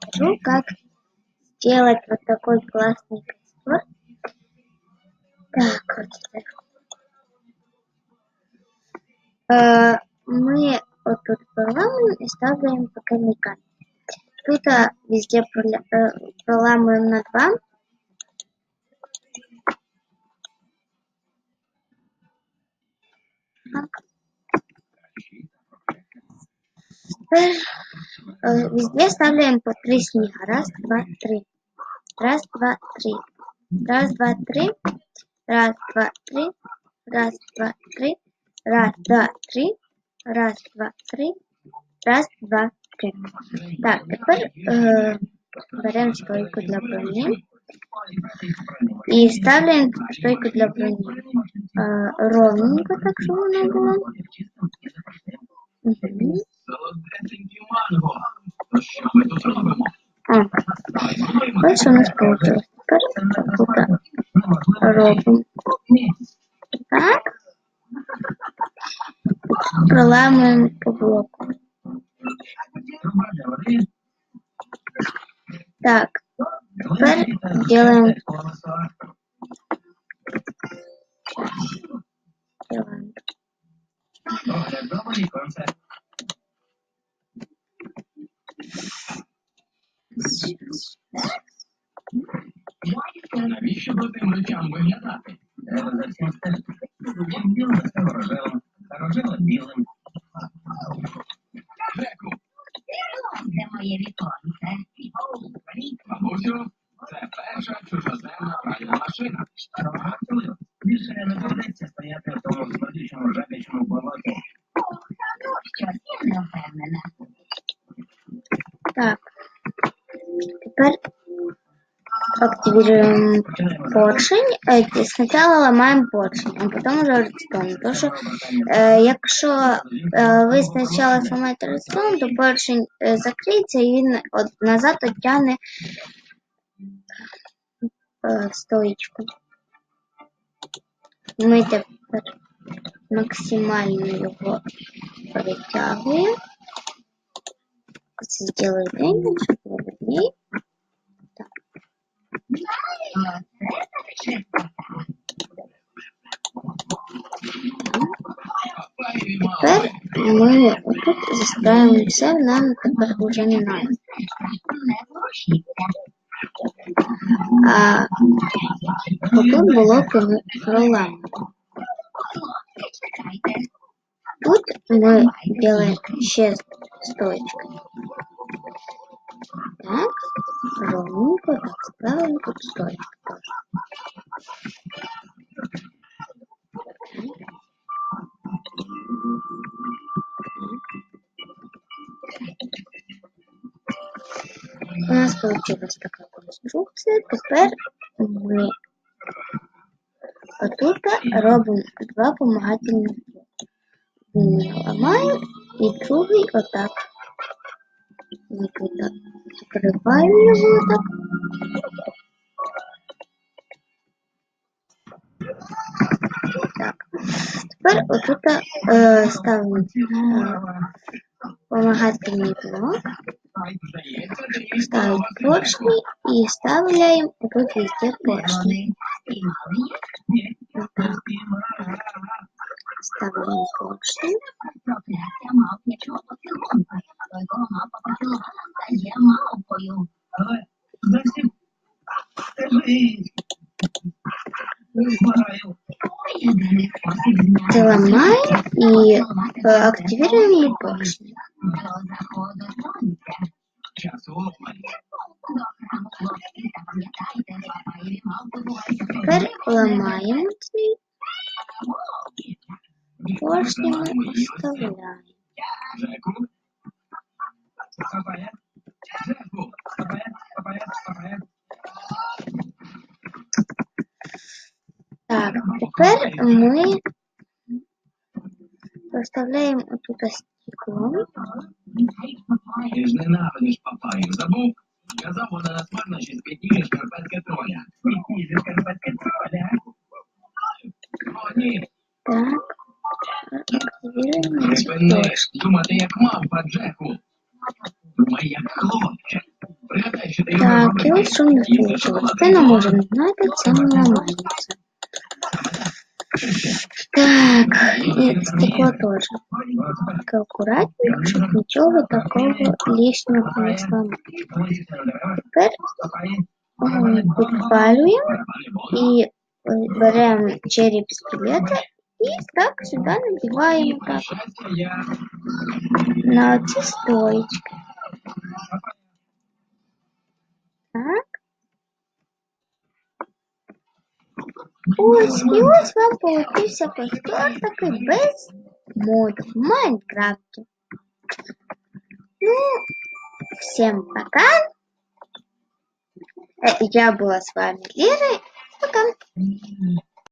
покажу, как сделать вот такой классный костер. Так, вот мы вот тут проламываем и ставим покойника. Тут везде проламываем на 2. Везде ставляем по 3 снега. Раз, два, три. Раз, два, три. Раз, два, три. Раз, два, три. Раз, два, три. Раз, два, три. Раз, два, три. Раз, два, три. Так, тепер беремо стойку для броні. І ставляємо стойку для броні. Ровненько, так, щоб воно було. Ось у нас вийшло. Тепер тут робимо так. Проламуємо по блоку. Так, теперь делаем. Навіщо тим речам виглядати? Треба за всім стежити. Білим стало рожевим, а рожевим білим. Джеку! Це моє віконце. Бабусю, це перша чужоземна пральна машина. Жартую. Більше не доведеться стояти в тому смердючому жабячому болоті. Щось я не впевнена. Так, теперь активируем поршень. Сначала ломаем поршень, а потом уже редстоун. Потому що якщо ви спочатку зламаєте редстоун, то поршень закриється і він назад оттягне стоїчку. Ми тепер максимально його перетягуємо. Це зробили день, щоб було видніше. Так. Тепер ми тут заставимо все, нам тепер вже не треба. А отут блоки ми проламуємо. Тут мы делаем ще стоечкой. Так, ровненько, так, ставим тут стоечку тоже. У нас получилась такая конструкция. Теперь мы тут робимо 2 помагательных блока. Ломаем и другий отак. Мы тут закрываем его так. Так. Теперь вот тут ставим помагательный блок. Ставим поршни и вставляем тут везде поршни. Ставим поршни. Ломаем и активируем поршни. Теперь ломаем поршни, мы вставляем. Так, теперь мы поставляем вот тут стекло. Ти ж ненавидиш папаю, забув? Казав, вона насмарно ще спітніє шкарпетки троля. Спітніє шкарпетки троля. О, ні. Так, активируем Припини, думати як мавпа, Джеку. Думай як хлопчик. Так, і ось що в нас вийшло. Стіна може не знати, це не ламається. Так, і стекло теж. Так, акуратненько, щоб нічого такого лишнього не зламати. Тепер підпалюємо і беремо череп скелета і так сюди надіваємо так на ці стоечки. Так. Ось, і ось вам получився костер такий без моду в Майнкрафте. Ну, всем пока. Я была с вами Лера. Пока.